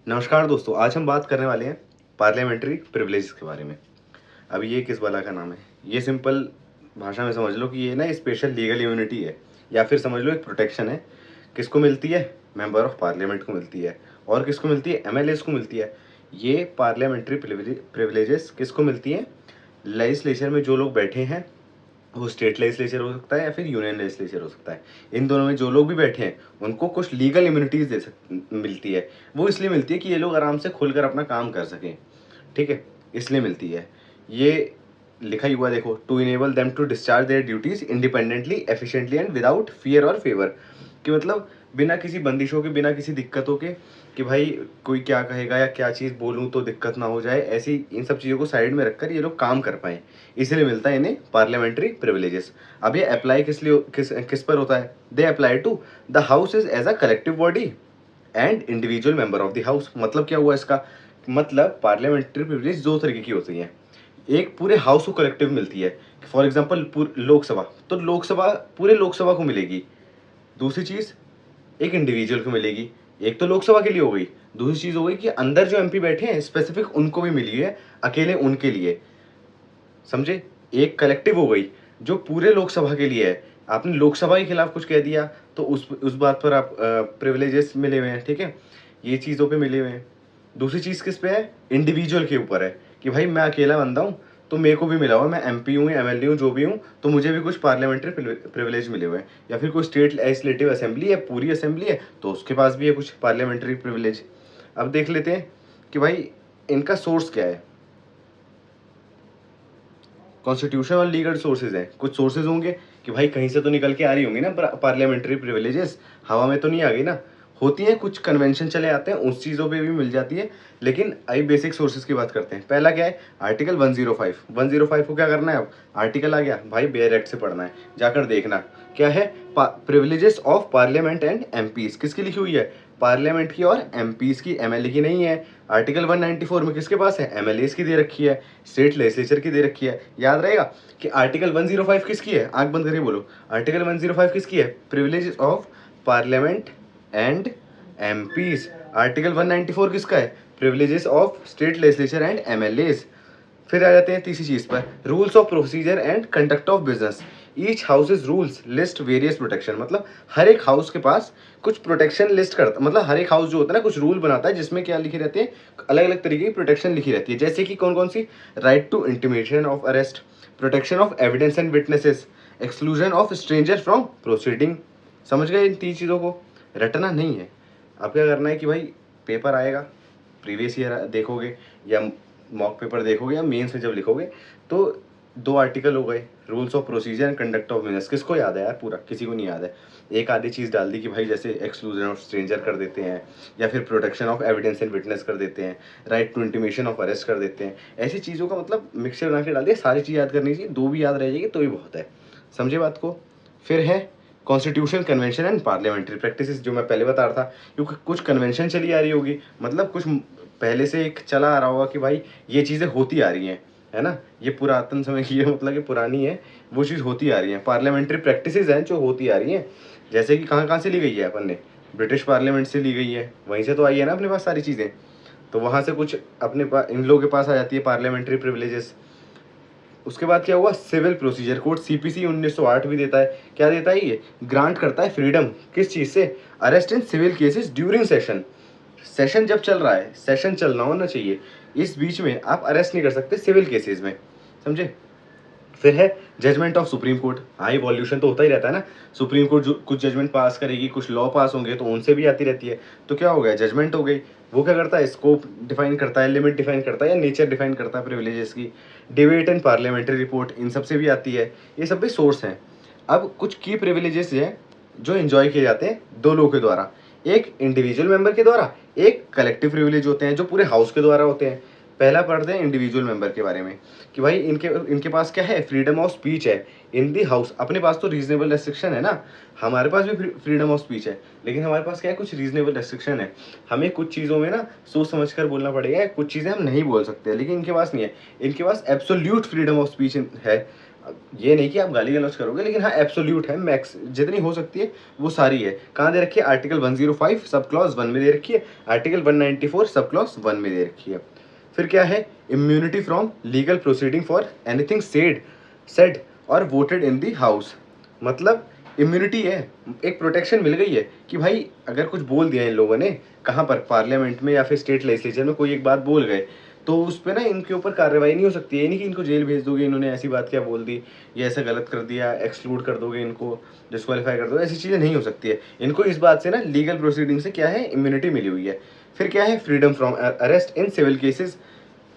नमस्कार दोस्तों, आज हम बात करने वाले हैं पार्लियामेंट्री प्रिविलेज के बारे में। अब ये किस वाला का नाम है? ये सिंपल भाषा में समझ लो कि ये ना स्पेशल लीगल इम्यूनिटी है, या फिर समझ लो एक प्रोटेक्शन है। किसको मिलती है? मेंबर ऑफ पार्लियामेंट को मिलती है। और किसको मिलती है? एमएलएस को मिलती है। ये पार्लियामेंट्री प्रिविलेजेस किसको मिलती हैं? लेजिस्लेचर में जो लोग बैठे हैं, वो स्टेट लेजिस्लेचर हो सकता है या फिर यूनियन लेजिस्लेचर हो सकता है। इन दोनों में जो लोग भी बैठे हैं उनको कुछ लीगल इम्यूनिटीज मिलती है। वो इसलिए मिलती है कि ये लोग आराम से खुलकर अपना काम कर सकें। ठीक है, इसलिए मिलती है। ये लिखा ही हुआ देखो, to enable them to discharge their duties independently, efficiently and without fear और फेवर। कि मतलब बिना किसी बंदिशों के, बिना किसी दिक्कतों के, कि भाई कोई क्या कहेगा या क्या चीज़ बोलूँ तो दिक्कत ना हो जाए, ऐसी इन सब चीज़ों को साइड में रखकर ये लोग काम कर पाएँ, इसलिए मिलता है इन्हें पार्लियामेंट्री प्रिविलेजेस। अब ये अप्लाई किस पर होता है? They apply to the house is as a collective body and individual member of the house. मतलब क्या हुआ इसका? मतलब पार्लियामेंट्री प्रिविलेज दो तरीके की होती हैं। एक पूरे हाउस को कलेक्टिव मिलती है, फॉर एग्जाम्पल लोकसभा, तो लोकसभा पूरे लोकसभा को मिलेगी। दूसरी चीज़ एक इंडिविजुअल को मिलेगी। एक तो लोकसभा के लिए हो गई, दूसरी चीज़ हो गई कि अंदर जो एमपी बैठे हैं स्पेसिफिक उनको भी मिली है, अकेले उनके लिए। समझे? एक कलेक्टिव हो गई जो पूरे लोकसभा के लिए है। आपने लोकसभा के खिलाफ कुछ कह दिया तो उस बात पर आप प्रिविलेजेस मिले हुए हैं। ठीक है, ये चीज़ों पे मिले हुए हैं। दूसरी चीज़ किस पे है? इंडिविजुअल के ऊपर है कि भाई मैं अकेला बंदा हूँ तो मेरे को भी मिला हुआ है, मैं एमपी हूँ, एमएलए हूँ, जो भी हूँ, तो मुझे भी कुछ पार्लियामेंट्री प्रिविलेज मिले हुए हैं। या फिर कोई स्टेट लेजिस्लेटिव असेंबली है, पूरी असेंबली है, तो उसके पास भी है कुछ पार्लियामेंट्री प्रिविलेज। अब देख लेते हैं कि भाई इनका सोर्स क्या है। कॉन्स्टिट्यूशन और लीगल सोर्सेज हैं। कुछ सोर्सेज होंगे कि भाई कहीं से तो निकल के आ रही होंगी ना पार्लियामेंट्री प्रिविलेजेस, हवा में तो नहीं आ गई ना। होती हैं, कुछ कन्वेंशन चले आते हैं, उस चीज़ों पे भी मिल जाती है। लेकिन आई बेसिक सोर्सेज की बात करते हैं। पहला क्या है? आर्टिकल 105। 105 को क्या करना है? अब आर्टिकल आ गया भाई, बेयर एक्ट से पढ़ना है, जाकर देखना क्या है। Privileges of parliament and MPs किसकी लिखी हुई है? पार्लियामेंट की और एमपीज की, एमएलए की नहीं है। आर्टिकल 194 में किसके पास है? एमएलएस की दे रखी है, स्टेट लेजिस्लेचर की दे रखी है। याद रहेगा कि आर्टिकल 105 किसकी है? आंख बंद करके बोलो, आर्टिकल 105 किसकी है? Privilege of parliament and MPs. Article 194 किसका है? Privileges of state legislature and MLAs. फिर आ जाते हैं तीसरी चीज पर, rules of procedure and conduct of business. Each houses rules list various protection. मतलब हर एक हाउस के पास कुछ प्रोटेक्शन लिस्ट करता, मतलब हर एक हाउस जो होता है ना कुछ रूल बनाता है जिसमें क्या लिखी रहती है, अलग अलग तरीके की प्रोटेक्शन लिखी रहती है। जैसे कि कौन कौन सी? Right to intimation of arrest, protection of evidence and witnesses, exclusion of stranger from proceeding. समझ गए? इन तीन चीज़ों को रटना नहीं है। अब क्या करना है कि भाई पेपर आएगा, प्रीवियस ईयर देखोगे या मॉक पेपर देखोगे या मेंस में जब लिखोगे, तो दो आर्टिकल हो गए, rules of procedure and conduct of business. किसको याद है यार? पूरा किसी को नहीं याद है। एक आधी चीज़ डाल दी कि भाई जैसे एक्सक्लूजन ऑफ स्ट्रेंजर कर देते हैं, या फिर protection of evidence and witness कर देते हैं, right to intimation of arrest कर देते हैं। ऐसी चीज़ों का मतलब मिक्सचर बना के डाल दिया। सारी चीज़ याद करनी चाहिए, दो भी याद रह जाएगी तो ही बहुत है। समझे बात को? फिर है constitution, convention and parliamentary practices, जो मैं पहले बता रहा था। क्योंकि कुछ कन्वेंशन चली आ रही होगी, मतलब कुछ पहले से एक चला आ रहा होगा कि भाई ये चीज़ें होती आ रही हैं, है ना। ये पुरातन समय की है, मतलब कि पुरानी है, वो चीज़ होती आ रही है। पार्लियामेंट्री प्रैक्टिसेस हैं जो होती आ रही हैं। जैसे कि कहाँ कहाँ से ली गई है अपन ने? ब्रिटिश पार्लियामेंट से ली गई है, वहीं से तो आई है ना अपने पास सारी चीज़ें। तो वहाँ से कुछ अपने पास इन लोगों के पास आ जाती है पार्लियामेंट्री प्रिविलेजेस। उसके बाद क्या हुआ? सिविल प्रोसीजर कोड, सीपीसी 1908 भी देता है। क्या देता है ये? ग्रांट करता है फ्रीडम। किस चीज़ से? Arrest in civil cases during session. Session जब चल रहा है, सेशन चलना होना चाहिए, इस बीच में आप अरेस्ट नहीं कर सकते सिविल केसेस में। समझे? फिर है जजमेंट ऑफ सुप्रीम कोर्ट। हाँ, इवोल्यूशन तो होता ही रहता है ना। सुप्रीम कोर्ट जो कुछ जजमेंट पास करेगी, कुछ लॉ पास होंगे तो उनसे भी आती रहती है। तो क्या हो गया? जजमेंट हो गई। वो क्या करता है? स्कोप डिफाइन करता है, लिमिट डिफाइन करता है, या नेचर डिफाइन करता है प्रिविलेजेस की। डिबेट एंड पार्लियामेंट्री रिपोर्ट, इन सब से भी आती है। ये सब भी सोर्स हैं। अब कुछ की प्रिविलेजेस हैं जो एंजॉय किए जाते हैं दो लोगों के द्वारा, एक इंडिविजुअल मेंबर के द्वारा, एक कलेक्टिव प्रिविलेज होते हैं जो पूरे हाउस के द्वारा होते हैं। पहला पढ़ते हैं इंडिविजुअल मेंबर के बारे में कि भाई इनके इनके पास क्या है? फ्रीडम ऑफ स्पीच है इन दी हाउस। अपने पास तो रीजनेबल रेस्ट्रिक्शन है ना, हमारे पास भी फ्रीडम ऑफ स्पीच है, लेकिन हमारे पास क्या है? कुछ रीजनेबल रेस्ट्रिक्शन है। हमें कुछ चीज़ों में ना सोच समझ कर बोलना पड़ेगा, कुछ चीज़ें हम नहीं बोल सकते, लेकिन इनके पास नहीं है। इनके पास एब्सोल्यूट फ्रीडम ऑफ स्पीच है। ये नहीं कि आप गाली गलौज करोगे, लेकिन हाँ एब्सोल्यूट है, मैक्स जितनी हो सकती है वो सारी है। कहाँ दे रखी है? आर्टिकल 105 सब क्लॉज 1 में दे रखी है, आर्टिकल 194 सब क्लॉज 1 में दे रखी है। फिर क्या है? Immunity from legal proceeding for anything said और वोटेड इन दी हाउस। मतलब इम्यूनिटी है, एक प्रोटेक्शन मिल गई है कि भाई अगर कुछ बोल दिया इन लोगों ने, कहाँ पर, पार्लियामेंट में या फिर स्टेट लेजिस्लेचर में कोई एक बात बोल गए, तो उस पर ना इनके ऊपर कार्रवाई नहीं हो सकती है। ये नहीं कि इनको जेल भेज दोगे, इन्होंने ऐसी बात क्या बोल दी या ऐसा गलत कर दिया, एक्सक्लूड कर दोगे इनको, डिस्क्वालीफाई कर दोगे, ऐसी चीज़ें नहीं हो सकती है। इनको इस बात से ना लीगल प्रोसीडिंग से क्या है? इम्यूनिटी मिली हुई है। फिर क्या है? Freedom from arrest in civil cases.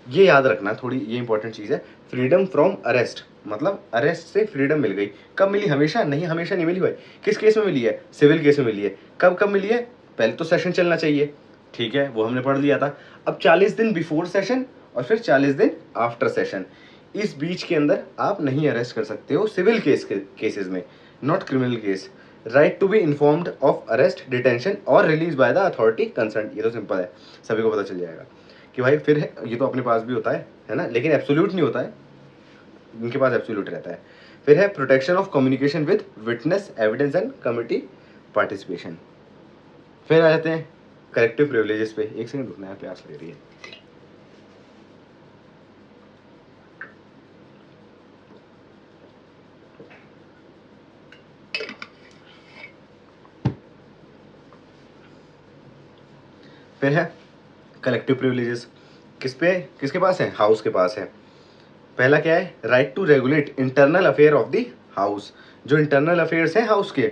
ये याद रखना, थोड़ी ये इंपॉर्टेंट चीज़ है। फ्रीडम फ्रॉम अरेस्ट मतलब अरेस्ट से फ्रीडम मिल गई। कब मिली? हमेशा नहीं, हमेशा नहीं मिली भाई। किस केस में मिली है? सिविल केस में मिली है। कब कब मिली है? पहले तो सेशन चलना चाहिए, ठीक है, वो हमने पढ़ लिया था। अब 40 दिन बिफोर सेशन और फिर 40 दिन आफ्टर सेशन, इस बीच के अंदर आप नहीं अरेस्ट कर सकते हो सिविल केसेस में, not criminal case. Right to be informed of arrest, detention और release by the authority concern. ये तो सिंपल है, सभी को पता चल जाएगा कि भाई फिर है, ये तो अपने पास भी होता है ना, लेकिन एब्सोल्यूट नहीं होता है, इनके पास एब्सोल्यूट रहता है। फिर है protection of communication with witness, evidence and committee participation. फिर आ जाते हैं करेक्टिव प्रिविलेजेस पे। एक सेकंड रुकना है, प्यास ले रही है। फिर है कलेक्टिव प्रिविलेजेस। किसके पास है? हाउस के पास है। पहला क्या है? Right to regulate internal affair of the house. जो इंटरनल अफेयर्स हैं हाउस के,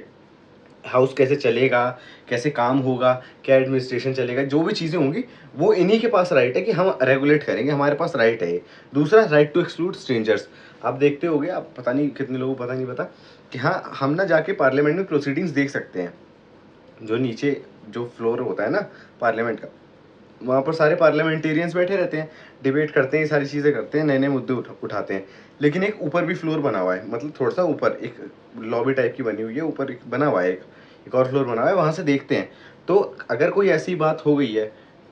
हाउस कैसे चलेगा, कैसे काम होगा, क्या एडमिनिस्ट्रेशन चलेगा, जो भी चीज़ें होंगी वो इन्हीं के पास राइट है कि हम रेगुलेट करेंगे, हमारे पास राइट है ये। दूसरा, राइट टू एक्सक्लूड स्ट्रेंजर्स। आप देखते होगे, आप पता नहीं कितने लोगों को पता नहीं पता कि हाँ हम ना जाके पार्लियामेंट में प्रोसीडिंग्स देख सकते हैं। जो नीचे जो फ्लोर होता है ना पार्लियामेंट का, वहाँ पर सारे पार्लियामेंटेरियंस बैठे रहते हैं, डिबेट करते हैं, ये सारी चीज़ें करते हैं, नए नए मुद्दे उठाते हैं। लेकिन एक ऊपर भी फ्लोर बना हुआ है, मतलब थोड़ा सा ऊपर एक लॉबी टाइप की बनी हुई है, ऊपर एक बना हुआ है, एक और फ्लोर बना हुआ है, वहाँ से देखते हैं। तो अगर कोई ऐसी बात हो गई है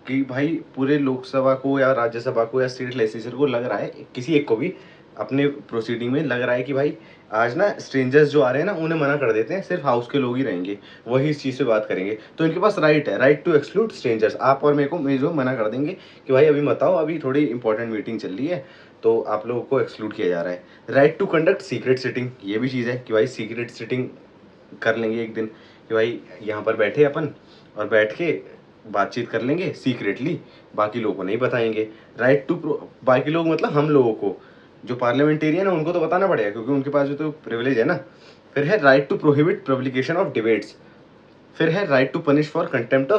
कि भाई पूरे लोकसभा को या राज्यसभा को या स्टेट लेजिस्लेचर को लग रहा है, किसी एक को भी अपने प्रोसीडिंग में लग रहा है कि भाई आज ना स्ट्रेंजर्स जो आ रहे हैं ना उन्हें मना कर देते हैं, सिर्फ हाउस के लोग ही रहेंगे, वही इस चीज़ से बात करेंगे, तो इनके पास राइट है, राइट टू एक्सक्लूड स्ट्रेंजर्स। आप और मेरे को जो मना कर देंगे कि भाई अभी मत आओ, अभी थोड़ी इंपॉर्टेंट मीटिंग चल रही है, तो आप लोगों को एक्सक्लूड किया जा रहा है। Right to conduct secret sitting, ये भी चीज़ है कि भाई सीक्रेट सिटिंग कर लेंगे एक दिन कि भाई यहाँ पर बैठे अपन और बैठ के बातचीत कर लेंगे सीक्रेटली, बाकी लोगों को नहीं बताएंगे। राइट टू बाकी लोग मतलब हम लोगों को, जो पार्लियामेंटेरियन है उनको तो बताना पड़ेगा क्योंकि उनके पास भी तो प्रिविलेज है ना। फिर है right to prohibit publication of debates. फिर है right to punish for contempt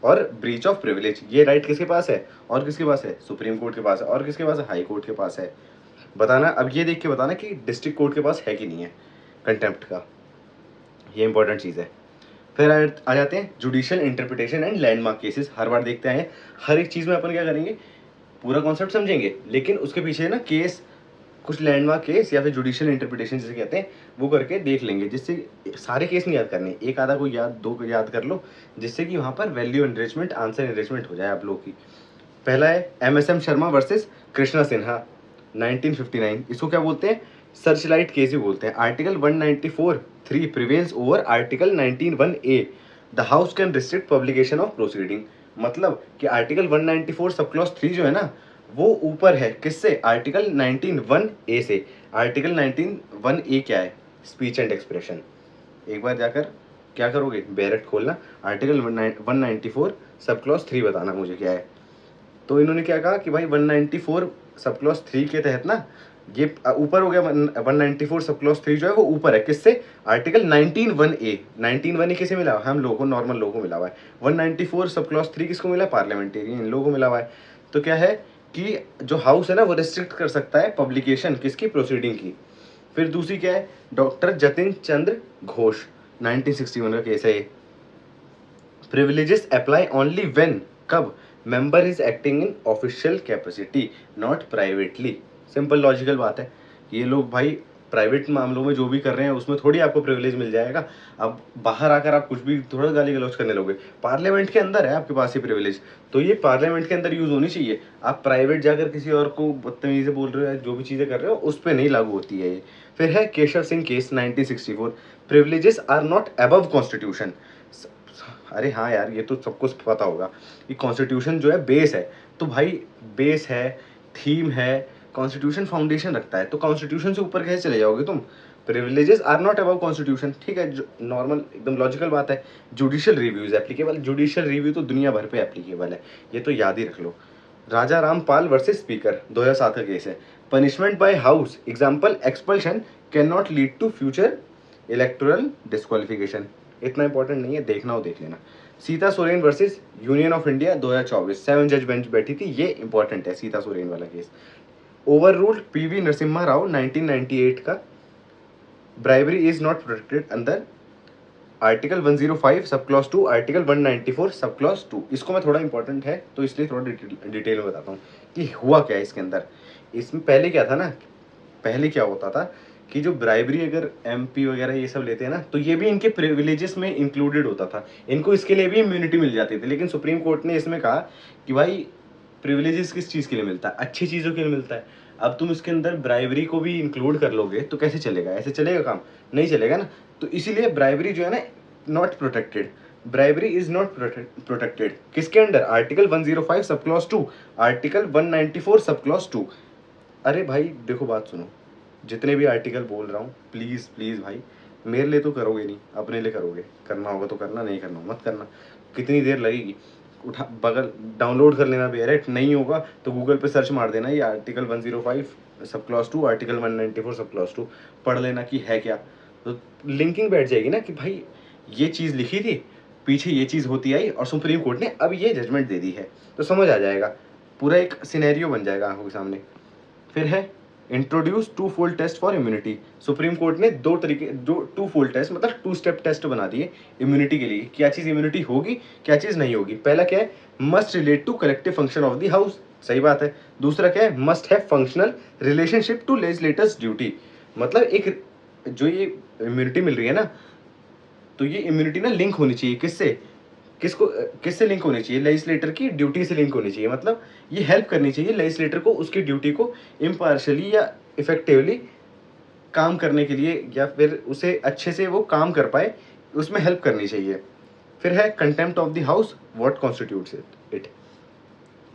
और ब्रीच ऑफ प्रिविलेज। ये राइट किसके पास है और किसके पास है? सुप्रीम कोर्ट के पास है। और किसके पास है? हाई कोर्ट के पास है। बताना, अब ये देख के बताना कि डिस्ट्रिक्ट कोर्ट के पास है कि नहीं है कंटेम्प्ट का, ये इंपॉर्टेंट चीज़ है। फिर आ जाते हैं judicial interpretation and landmark cases. हर बार देखते हैं, हर एक चीज़ में अपन क्या करेंगे, पूरा कॉन्सेप्ट समझेंगे, लेकिन उसके पीछे ना केस, कुछ लैंडमार्क केस या फिर जुडिशियल इंटरप्रिटेशन जिसे कहते हैं, वो करके देख लेंगे, जिससे सारे केस नहीं याद करने, एक आधा को याद, दो को याद कर लो, जिससे कि वहाँ पर वैल्यू एनरिचमेंट, आंसर एनरिचमेंट हो जाए आप लोगों की। पहला है MSM शर्मा वर्सेस कृष्णा सिन्हा 1959। इसको क्या बोलते हैं? सर्चलाइट केस भी बोलते हैं। Article 194(3) prevails over article 19(1)(a)। The house can restrict publication of proceeding. मतलब कि आर्टिकल 194 सब क्लॉज 3 जो है ना, वो ऊपर है किससे? आर्टिकल 19(1)(a) से। आर्टिकल 19(1)(a) क्या है? Speech and expression. एक बार जाकर क्या करोगे, बैरेट खोलना, आर्टिकल 194 सब क्लॉज 3 बताना मुझे क्या है। तो इन्होंने क्या कहा कि भाई 194 सब क्लॉज 3 के तहत ना, ये ऊपर हो गया, 194 सब क्लॉज 3 जो है वो ऊपर है किससे? Article 19(1)(a)। 19(1)(a) किसे मिला? हम लोगों को, नॉर्मल लोगों को मिला हुआ है। 194 सब क्लॉज 3 किसको मिला? पार्लियामेंटेरियन, इन लोगों को मिला हुआ है। तो क्या है कि जो हाउस है ना वो रिस्ट्रिक्ट कर सकता है पब्लिकेशन किसकी? प्रोसीडिंग की। फिर दूसरी क्या है? डॉक्टर जतिन चंद्र घोष 1961 का केस है ये। प्रिविलेजेस अप्लाई ओनली व्हेन, कब? Member is acting in official capacity, not privately. Simple logical बात है। ये लोग भाई प्राइवेट मामलों में जो भी कर रहे हैं उसमें थोड़ी आपको प्रिविलेज मिल जाएगा। अब बाहर आकर आप कुछ भी थोड़ा गाली गलौज करने लोगे, पार्लियामेंट के अंदर है आपके पास ये प्रिविलेज, तो ये पार्लियामेंट के अंदर यूज होनी चाहिए। आप प्राइवेट जाकर किसी और को बदतमीजी से बोल रहे हो या जो भी चीज़ें कर रहे हो उस पर नहीं लागू होती है ये। फिर है Keshav Singh case 1964, privileges are not above constitution. अरे हाँ यार, ये तो सबको पता होगा कि कॉन्स्टिट्यूशन जो है बेस है, तो भाई बेस है, थीम है, कॉन्स्टिट्यूशन फाउंडेशन रखता है, तो कॉन्स्टिट्यूशन से ऊपर कैसे चले जाओगे तुम। Privileges are not above constitution, ठीक है, नॉर्मल एकदम लॉजिकल बात है। Judicial review is applicable, judicial review तो दुनिया भर पे एप्लीकेबल है, ये तो याद ही रख लो। राजा रामपाल वर्सेस स्पीकर 2007 का केस है। Punishment by house example expulsion can not lead to future electoral disqualification. इतना इंपॉर्टेंट नहीं है, देखना हो देख लेना। Sita Soren versus union of India 2024, 7 जज बेंच बैठी थी, ये इंपॉर्टेंट है सीता सोरेन वाला case. Over ruled PV Narasimha Rao 1998 का, ब्राइबरी इज नॉट प्रोटेक्टेड अंदर article 105 sub clause 2, article 194 sub clause 2। इसको मैं थोड़ा इंपॉर्टेंट है तो इसलिए थोड़ा डिटेल में बताता हूँ कि हुआ क्या है इसके अंदर। इसमें पहले क्या था ना, पहले क्या होता था कि जो ब्राइबरी अगर एमपी वगैरह ये सब लेते हैं ना, तो ये भी इनके प्रिविलेजेस में इंक्लूडेड होता था, इनको इसके लिए भी इम्यूनिटी मिल जाती थी। लेकिन सुप्रीम कोर्ट ने इसमें कहा कि भाई प्रिविलेजेस किस चीज़ के लिए मिलता है, अच्छी चीज़ों के लिए मिलता है। अब तुम इसके अंदर ब्राइबरी को भी इंक्लूड कर लोगे तो कैसे चलेगा, ऐसे चलेगा काम, नहीं चलेगा ना। तो इसीलिए ब्राइबरी जो है ना not protected, bribery is not protected किसके under, article 105 sub clause 2, article 194 sub clause 2। अरे भाई देखो बात सुनो, जितने भी आर्टिकल बोल रहा हूँ प्लीज़ प्लीज़ भाई, मेरे लिए तो करोगे नहीं, अपने लिए करोगे, करना होगा तो करना, नहीं करना मत करना। कितनी देर लगेगी, उठा बगल डाउनलोड कर लेना भी, राइट, नहीं होगा तो गूगल पे सर्च मार देना ये article 105 sub clause 2, article 194 sub clause 2, पढ़ लेना कि है क्या। तो लिंकिंग बैठ जाएगी ना कि भाई ये चीज़ लिखी थी, पीछे ये चीज़ होती आई और सुप्रीम कोर्ट ने अब ये जजमेंट दे दी है, तो समझ आ जाएगा, पूरा एक सिनेरियो बन जाएगा आंखों के सामने। फिर है introduce two fold test for immunity. Supreme court ने दो तरीके, दो टू फोल्ड टेस्ट मतलब 2 स्टेप टेस्ट बना दिए इम्यूनिटी के लिए, क्या चीज़ इम्यूनिटी होगी क्या चीज़ नहीं होगी। पहला क्या है, must relate to collective function of the house, सही बात है। दूसरा क्या है, must have functional relationship to legislators duty, मतलब एक जो ये इम्यूनिटी मिल रही है ना, तो ये इम्यूनिटी ना लिंक होनी चाहिए किससे, किसको किससे लिंक होनी चाहिए, लेजिस्लेटर की ड्यूटी से लिंक होनी चाहिए। मतलब ये हेल्प करनी चाहिए लेजिस्लेटर को उसकी ड्यूटी को इम्पार्शली या इफेक्टिवली काम करने के लिए, या फिर उसे अच्छे से वो काम कर पाए, उसमें हेल्प करनी चाहिए। फिर है contempt of the house, what constitutes it,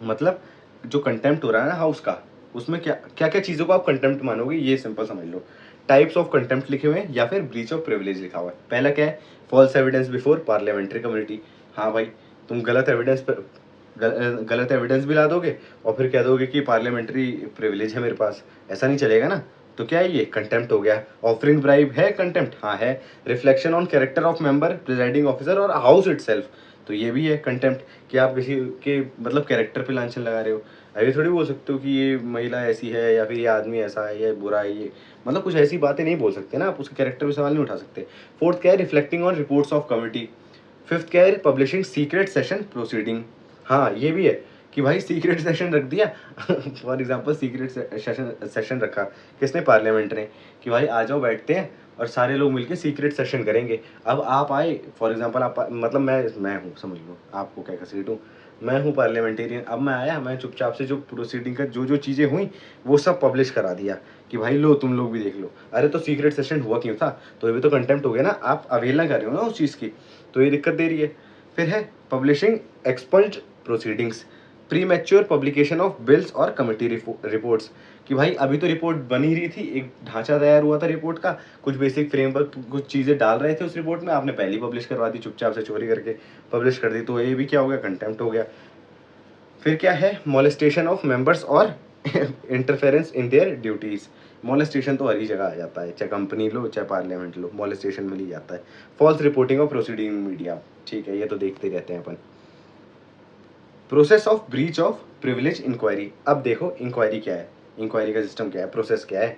मतलब जो कंटेम्प्ट हो रहा है ना हाउस का, उसमें क्या क्या क्या चीज़ों को आप कंटेम्प्ट मानोगे, ये सिंपल समझ लो। टाइप्स ऑफ कंटेम्प्ट लिखे हुए हैं या फिर ब्रीच ऑफ प्रिविलेज लिखा हुआ है। पहला क्या है, false evidence before parliamentary community. हाँ भाई, तुम गलत एविडेंस पर गलत एविडेंस भी ला दोगे और फिर कह दोगे कि पार्लियामेंट्री प्रिविलेज है मेरे पास, ऐसा नहीं चलेगा ना। तो क्या है, ये कंटेम्प्ट हो गया। ऑफरिंग ब्राइब है कंटेम्प्ट, हाँ है। Reflection on character of member, presiding officer और हाउस इटसेल्फ, तो ये भी है कंटेम्प्ट कि आप किसी के मतलब कैरेक्टर पे लांछन लगा रहे हो। अभी थोड़ी बोल सकते हो कि ये महिला ऐसी है या फिर ये आदमी ऐसा है, ये बुरा है, ये मतलब कुछ ऐसी बातें नहीं बोल सकते ना आप, उसके कैरेक्टर पे सवाल नहीं उठा सकते। फोर्थ क्या है, reflecting on reports of committee. Fifth क्या है, पब्लिशिंग सीक्रेट सेशन प्रोसीडिंग। हाँ ये भी है कि भाई सीक्रेट सेशन रख दिया फॉर एग्जांपल सीक्रेट सेशन रखा किसने, पार्लियामेंट ने, कि भाई आ जाओ बैठते हैं और सारे लोग मिलके सीक्रेट सेशन करेंगे। अब आप आए फॉर एग्जांपल, आप मतलब मैं हूँ, समझ लो आपको क्या घसीट हूँ, मैं हूँ पार्लियामेंटेरियन। अब मैं आया, मैं चुपचाप से जो प्रोसीडिंग का जो जो चीज़ें हुई वो सब पब्लिश करा दिया कि भाई लो तुम लोग भी देख लो। अरे तो सीक्रेट सेशन हुआ क्यों था, तो ये भी तो कंटेम्प्ट हो गया ना, आप अवेलना कर रहे हो ना उस चीज़ की, तो ये दिक्कत दे रही है। फिर है publishing expelled proceedings, premature publication of bills और कमेटी रिपोर्ट्स, कि भाई अभी तो रिपोर्ट बन ही रही थी, एक ढांचा तैयार हुआ था रिपोर्ट का, कुछ बेसिक फ्रेमवर्क कुछ चीज़ें डाल रहे थे उस रिपोर्ट में, आपने पहले ही पब्लिश करवा दी, चुपचाप से चोरी करके पब्लिश कर दी, तो ये भी क्या हो गया, कंटेम्प्ट हो गया। फिर क्या है, मॉलेस्टेशन ऑफ मेंबर्स और interference in their duties. Molestation तो हर ही जगह आ जाता है, चाहे कंपनी लो चाहे पार्लियामेंट लो, मॉलेस्टेशन मिल ही जाता है। False reporting of proceeding media, ठीक है, ये तो देखते रहते हैं अपन। Process of breach of privilege inquiry. अब देखो इंक्वायरी क्या है, इंक्वायरी का सिस्टम क्या है, प्रोसेस क्या है।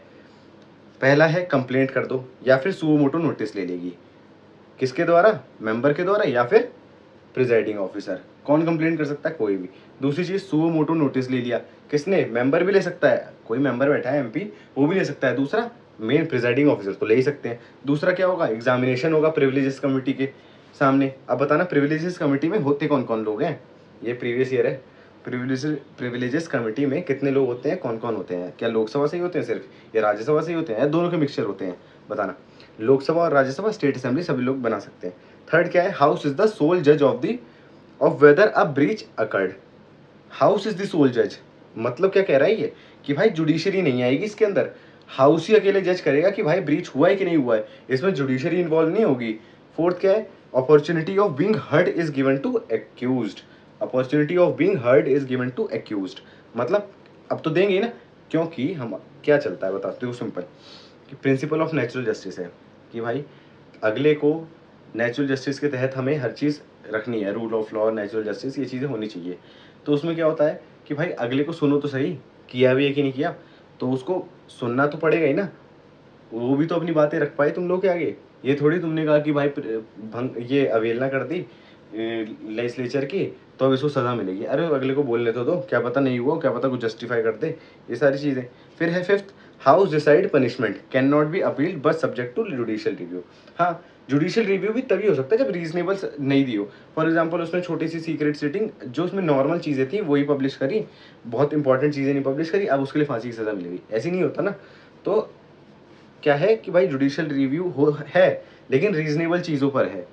पहला है कंप्लेंट कर दो या फिर सुओ मोटो नोटिस ले लेगी, किसके द्वारा, मेंबर के द्वारा या फिर प्रिजाइडिंग ऑफिसर। कौन कंप्लेंट कर सकता है, कोई भी। दूसरी चीज, सुओ मोटो नोटिस ले लिया, किसने, मेंबर भी ले सकता है, कोई मेंबर बैठा है एमपी वो भी ले सकता है। दूसरा मेन प्रिजाइडिंग ऑफिसर तो ले ही सकते हैं। दूसरा क्या होगा, एग्जामिनेशन होगा प्रिविलेजेस कमेटी के सामने। अब बताना प्रिविलेजेस कमेटी में होते कौन कौन लोग हैं, ये प्रीवियस ईयर है। प्रिविलेजेस कमेटी में कितने लोग होते हैं, कौन कौन होते हैं, क्या लोकसभा से ही होते हैं सिर्फ, या राज्यसभा से ही होते हैं, या दोनों के मिक्सचर होते हैं, बताना। लोकसभा और राज्यसभा, स्टेट असेंबली सभी लोग बना सकते हैं। थर्ड क्या है, हाउस इज द सोल जज of whether a breach occurred. House is the sole जज, मतलब क्या कह रहा है ये, कि भाई जुडिशरी नहीं आएगी इसके अंदर, हाउस ही अकेले जज करेगा कि भाई ब्रीच हुआ है कि नहीं हुआ है, इसमें जुडिशरी इन्वॉल्व नहीं होगी। फोर्थ क्या है, opportunity of being heard is given to accused. Opportunity of being heard is given to accused, मतलब अब तो देंगे ही ना, क्योंकि हम क्या चलता है बताते हो सिंपल, कि प्रिंसिपल ऑफ नेचुरल जस्टिस है कि भाई अगले को नेचुरल जस्टिस के तहत हमें हर चीज़ रखनी है, rule of law, natural justice, ये चीज़ें होनी चाहिए। तो उसमें क्या होता है कि भाई अगले को सुनो तो सही, किया भी है कि नहीं किया, तो उसको सुनना तो पड़ेगा ही ना, वो भी तो अपनी बातें रख पाए तुम लोग के आगे। ये थोड़ी तुमने कहा कि भाई ये अवेलना कर दी लेजिस्लेचर की तो अब इसको सज़ा मिलेगी, अरे अगले को बोलने तो दो, क्या पता नहीं हुआ, क्या पता कुछ जस्टिफाई कर दे, ये सारी चीज़ें। फिर है fifth, house decide punishment can not be appealed but subject to judicial review. हाँ, जुडिशियल रिव्यू भी तभी हो सकता है जब रीजनेबल नहीं दी हो। फॉर एग्जांपल उसने छोटी सी सीक्रेट सीटिंग, जो उसमें नॉर्मल चीज़ें थी वही पब्लिश करी, बहुत इंपॉर्टेंट चीज़ें नहीं पब्लिश करी, अब उसके लिए फांसी की सज़ा मिलेगी, ऐसी नहीं होता ना। तो क्या है कि भाई जुडिशियल रिव्यू हो है, लेकिन रीजनेबल चीज़ों पर है,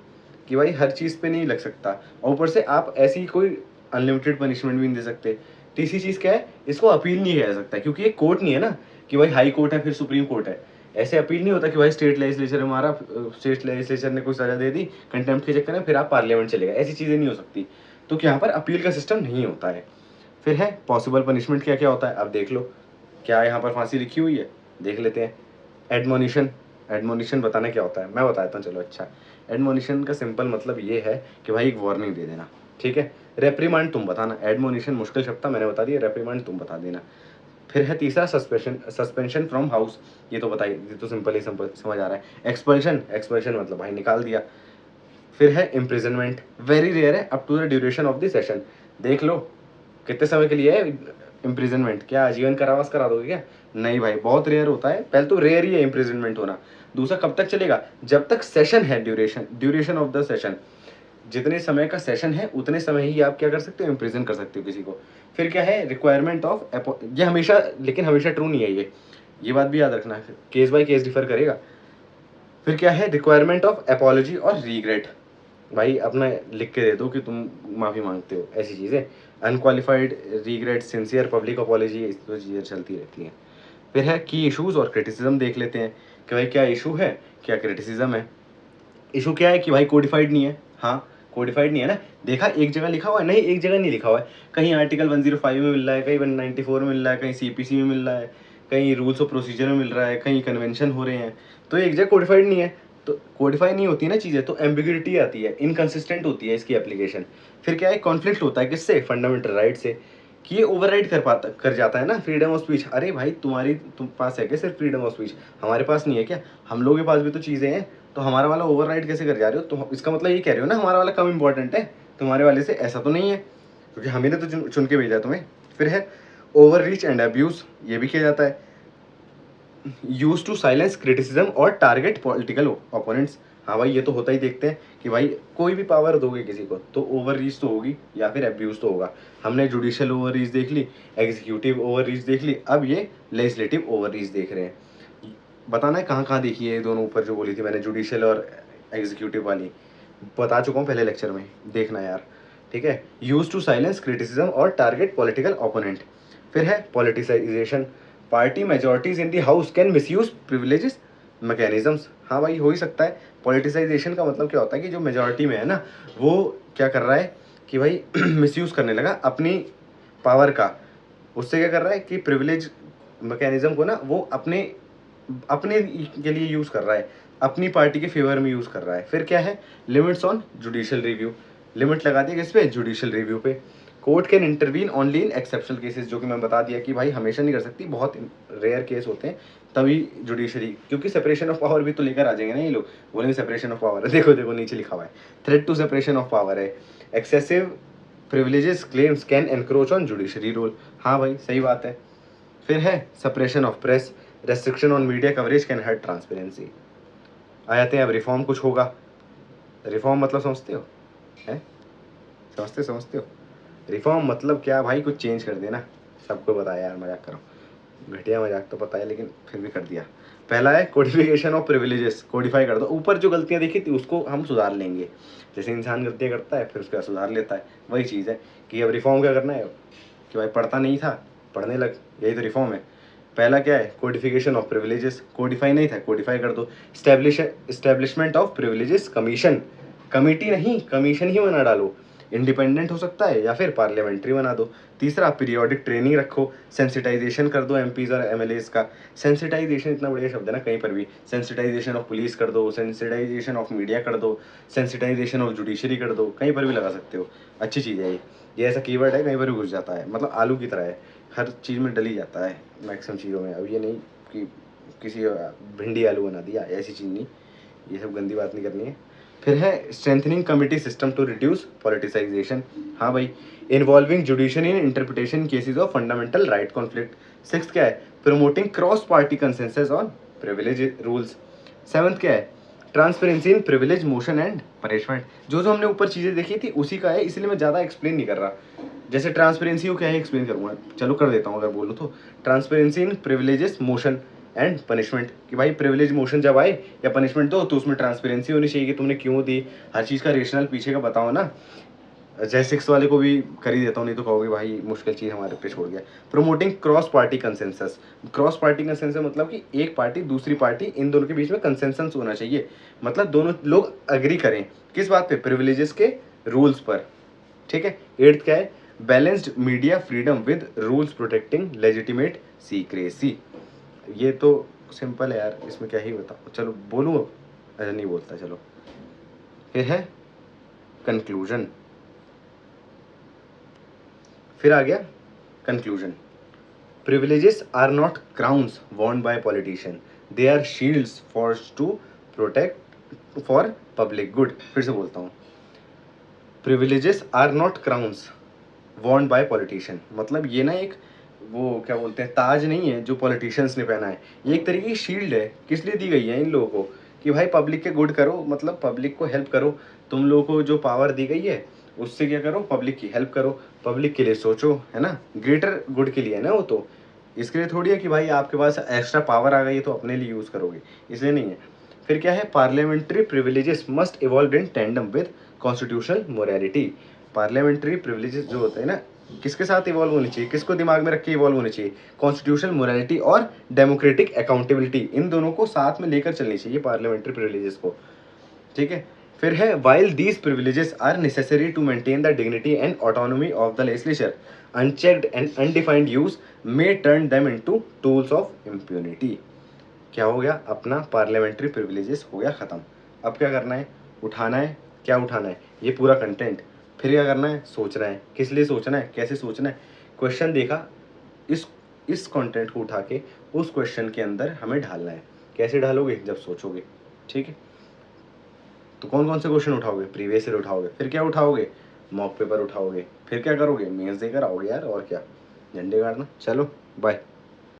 कि भाई हर चीज़ पे नहीं लग सकता, और ऊपर से आप ऐसी कोई अनलिमिटेड पनिशमेंट भी नहीं दे सकते। तीसरी चीज़ क्या है, इसको अपील नहीं किया जा सकता, क्योंकि ये कोर्ट नहीं है ना कि भाई हाई कोर्ट है फिर सुप्रीम कोर्ट है, ऐसे अपील नहीं होता कि भाई स्टेट लेजिस्लेचर ने मारा, स्टेट लेजिस्लेचर ने कोई सजा दे दी कंटेम्प्ट के चक्कर में, फिर आप पार्लियामेंट चले गए, ऐसी चीज़ें नहीं हो सकती। तो यहाँ पर अपील का सिस्टम नहीं होता है। फिर है पॉसिबल पनिशमेंट, क्या क्या होता है अब देख लो, क्या यहाँ पर फांसी लिखी हुई है, देख लेते हैं। एडमोनिशन, एडमोनिशन बताना क्या होता है, मैं बताता हूँ चलो। अच्छा, एडमोनिशन का सिंपल मतलब ये है कि भाई एक वार्निंग दे देना, ठीक है। रेप्रीमांड तुम बताना, एडमोनिशन मुश्किल शब्द था, मैंने बता दिया, रेप्रीमांड तुम बता देना। फिर है तीसरा सस्पेंशन फ्रॉम हाउस, ये तो बताइए, ये तो सिंपल ही समझ आ रहा है। एक्सपल्शन, एक्सपल्शन मतलब भाई निकाल दिया। फिर है इम्प्रिजनमेंट, वेरी रेयर है, up to the duration of the session. देख लो कितने समय के लिए है इम्प्रिजनमेंट, क्या आजीवन कारावास करा दोगे क्या, नहीं भाई, बहुत रेयर होता है। पहले तो रेयर ही है इम्प्रिजनमेंट होना। दूसरा कब तक चलेगा, जब तक सेशन है, ड्यूरेशन ऑफ द सेशन, जितने समय का सेशन है उतने समय ही आप क्या कर सकते हो, इम्प्रिजन कर सकते हो किसी को। फिर क्या है, रिक्वायरमेंट ऑफ ये हमेशा, लेकिन हमेशा ट्रू नहीं है ये बात भी याद रखना है, केस बाय केस डिफर करेगा। फिर क्या है, रिक्वायरमेंट ऑफ एपोलॉजी और रीग्रेट, भाई अपना लिख के दे दो कि तुम माफ़ी मांगते हो, ऐसी चीज़ें। अनक्वालिफाइड रीग्रेट, सिंसियर पब्लिक अपॉलॉजी, इस तो चीज़ें चलती रहती हैं। फिर है की इशूज़ और क्रिटिसिज्म, देख लेते हैं कि भाई क्या इशू है, क्या क्रिटिसिज्म है। इशू क्या है कि भाई कोडिफाइड नहीं है, हाँ कोडिफाइड नहीं है ना, देखा एक जगह लिखा हुआ है, नहीं एक जगह नहीं लिखा हुआ है, कहीं आर्टिकल 105 में मिल रहा है, कहीं 194 में मिल रहा है, कहीं सीपीसी में मिल रहा है, कहीं रूल्स ऑफ प्रोसीजर में मिल रहा है, कहीं कन्वेंशन हो रहे हैं, तो एक जगह कोडिफाइड नहीं है। तो कोडिफाई नहीं होती ना चीज़ें, तो एम्बिग्यूरिटी आती है, इनकन्सिस्टेंट होती है इसकी एप्लीकेशन। फिर क्या है, कॉन्फ्लिक्ट होता है किससे, फंडामेंटल राइट से, कि ये ओवरराइड कर जाता है ना फ्रीडम ऑफ स्पीच। अरे भाई तुम पास है क्या सिर्फ फ्रीडम ऑफ स्पीच, हमारे पास नहीं है क्या, हम लोगों के पास भी तो चीज़ें हैं, तो हमारा वाला ओवरराइड कैसे कर जा रहे हो, तो इसका मतलब ये कह रहे हो ना हमारा वाला कम इंपॉर्टेंट है तुम्हारे वाले से, ऐसा तो नहीं है, क्योंकि हमें ने तो चुन के भेजा तुम्हें। फिर है ओवर रीच एंड अब्यूज़, ये भी किया जाता है, यूज टू साइलेंस क्रिटिसिज्म और टारगेट पॉलिटिकल ओपोनेंट्स। हाँ भाई ये तो होता ही, देखते हैं कि भाई कोई भी पावर दोगे किसी को तो ओवर रीच तो होगी या फिर एब्यूज तो होगा। हमने जुडिशियल ओवर रीच देख ली, एग्जीक्यूटिव ओवर रीच देख ली, अब ये लेजिस्लेटिव ओवर रीच देख रहे हैं। बताना है कहाँ कहाँ देखी है ये दोनों ऊपर जो बोली थी मैंने, जुडिशियल और एग्जीक्यूटिव वाली, बता चुका हूँ पहले लेक्चर में, देखना यार, ठीक है। यूज टू साइलेंस क्रिटिसिज्म और टारगेट पॉलिटिकल ओपोनेंट। फिर है politicisation, party majorities in the house can misuse privileges mechanisms. हाँ भाई हो ही सकता है। पॉलिटिसाइजेशन का मतलब क्या होता है कि जो मेजॉरिटी में है ना वो क्या कर रहा है कि भाई मिसयूज करने लगा अपनी पावर का, उससे क्या कर रहा है कि प्रिविलेज मैकेनिज्म को ना वो अपने अपने के लिए यूज़ कर रहा है, अपनी पार्टी के फेवर में यूज़ कर रहा है। फिर क्या है, limits on judicial review, limit लगा दी किस पे, जुडिशियल रिव्यू पे। Court can intervene only in exceptional cases, जो कि मैं बता दिया कि भाई हमेशा नहीं कर सकती, बहुत रेयर केस होते हैं तभी जुडिशरी, क्योंकि सेपरेशन ऑफ पावर भी तो लेकर आ जाएंगे ना ये लोग, बोलेंगे सेपरेशन ऑफ पावर है, देखो देखो नीचे लिखा हुआ है, threat to separation of power है। Excessive privileges claims can encroach on judiciary role, हाँ भाई सही बात है। फिर है suppression of press, restriction on media coverage can hurt transparency. आ जाते हैं अब रिफॉर्म कुछ होगा। रिफॉर्म मतलब समझते हो? हैं? समझते हो? रिफॉर्म मतलब क्या भाई? कुछ चेंज कर देना। सबको बताया यार, मजाक करो, घटिया मजाक तो पता है लेकिन फिर भी कर दिया। पहला है कोडिफिकेशन ऑफ प्रिविलेजेस, कोडिफाई कर दो। ऊपर जो गलतियां देखी थी उसको हम सुधार लेंगे, जैसे इंसान गलतियां करता है फिर उसका सुधार लेता है, वही चीज़ है कि अब रिफॉर्म क्या करना है कि भाई पढ़ता नहीं था, पढ़ने लग, यही तो रिफॉर्म है। पहला क्या है? कोडिफिकेशन ऑफ प्रिविलेजेस, कोडिफाई नहीं था, कोडिफाई कर दो। Establishment of privileges commission, committee नहीं कमीशन ही बना डालो, इंडिपेंडेंट हो सकता है या फिर पार्लियामेंट्री बना दो। तीसरा, पीरियोडिक ट्रेनिंग रखो, सेंसिटाइजेशन कर दो एमपीज और एमएलएस का। सेंसिटाइजेशन इतना बढ़िया शब्द है ना, कहीं पर भी सेंसिटाइजेशन ऑफ पुलिस कर दो, सेंसिटाइजेशन ऑफ मीडिया कर दो, सेंसिटाइजेशन ऑफ जुडिशरी कर दो, कहीं पर भी लगा सकते हो, अच्छी चीज़ है ये ऐसा कीवर्ड है कहीं पर भी घुस जाता है, मतलब आलू की तरह है, हर चीज़ में डली जाता है मैक्सिमम चीज़ों में। अब ये नहीं कि किसी भिंडी आलू बना दिया, ऐसी चीज़ नहीं, ये सब गंदी बात नहीं करनी है। फिर है strengthening committee system to reduce politicisation. हाँ भाई, involving judiciary in interpretation cases of fundamental right conflict. Six क्या है? Promoting cross party consensus on privilege rules. Seventh क्या है? Transparency in privilege motion and punishment. जो हमने ऊपर चीज़ें देखी थी उसी का है, इसलिए मैं ज़्यादा एक्सप्लेन नहीं कर रहा। जैसे ट्रांसपेरेंसी को क्या है एक्सप्लेन करूँगा, चलो कर देता हूँ अगर बोलूँ तो। Transparency in privileges motion and punishment, कि भाई प्रिविलेज मोशन जब आए या पनिशमेंट दो तो उसमें ट्रांसपेरेंसी होनी चाहिए कि तुमने क्यों दी, हर चीज़ का रेशनल पीछे का बताओ ना। जैसे सिक्स वाले को भी कर ही देता हूँ, नहीं तो कहोगे भाई मुश्किल चीज़ हमारे पे छोड़ गया। Promoting cross party consensus. Cross party consensus मतलब कि एक पार्टी दूसरी पार्टी, इन दोनों के बीच में कंसेंसस होना चाहिए, मतलब दोनों लोग अग्री करें किस बात पे? प्रिविलेजेस के रूल्स पर, ठीक है। एट्थ क्या है? Balanced media freedom with rules protecting legitimate secrecy. ये तो सिंपल है यार, इसमें क्या ही बताऊँ, चलो बोलूँ अब? अच्छा नहीं बोलता, चलो। फिर है कंक्लूजन, फिर आ गया conclusion. Privileges are not crowns worn by politician, they are shields for to protect for public good. फिर से बोलता हूँ, privileges are not crowns worn by politician, मतलब ये ना एक वो क्या बोलते हैं, ताज नहीं है जो पॉलिटिशियंस ने पहना है, ये एक तरीके की शील्ड है। किस लिए दी गई है इन लोगों को? कि भाई पब्लिक के गुड करो, मतलब पब्लिक को हेल्प करो। तुम लोगों को जो पावर दी गई है उससे क्या करो? पब्लिक की हेल्प करो, पब्लिक के लिए सोचो, है ना, ग्रेटर गुड के लिए है ना वो तो। इसके लिए थोड़ी है कि भाई आपके पास एक्स्ट्रा पावर आ गई है तो अपने लिए यूज़ करोगे, इसलिए नहीं है। फिर क्या है? Parliamentary privileges must evolve in tandem with constitutional morality. Parliamentary privileges जो होते हैं ना, किसके साथ इवॉल्व होनी चाहिए, किसको दिमाग में रख के इवॉल्व होनी चाहिए? कॉन्स्टिट्यूशनल मोरालिटी और डेमोक्रेटिक अकाउंटेबिलिटी, इन दोनों को साथ में लेकर चलनी चाहिए पार्लियामेंट्री प्रिविलेजेस को, ठीक है। फिर है while these privileges are necessary to maintain the dignity and autonomy of the legislature, unchecked and undefined use may turn them into tools of impunity. क्या हो गया? अपना पार्लियामेंट्री प्रिविलेजेस हो गया ख़त्म। अब क्या करना है? उठाना है। क्या उठाना है? ये पूरा कंटेंट। फिर क्या करना है? सोचना है। किस लिए सोचना है? कैसे सोचना है? क्वेश्चन देखा, इस कंटेंट को उठा के उस क्वेश्चन के अंदर हमें ढालना है। कैसे ढालोगे? जब सोचोगे, ठीक है। तो कौन कौन से क्वेश्चन उठाओगे? प्रीवियस ईयर उठाओगे, फिर क्या उठाओगे? मॉक पेपर उठाओगे, फिर क्या करोगे? मेंस देकर आओगे यार, और क्या, झंडे गाड़ना। चलो बाय।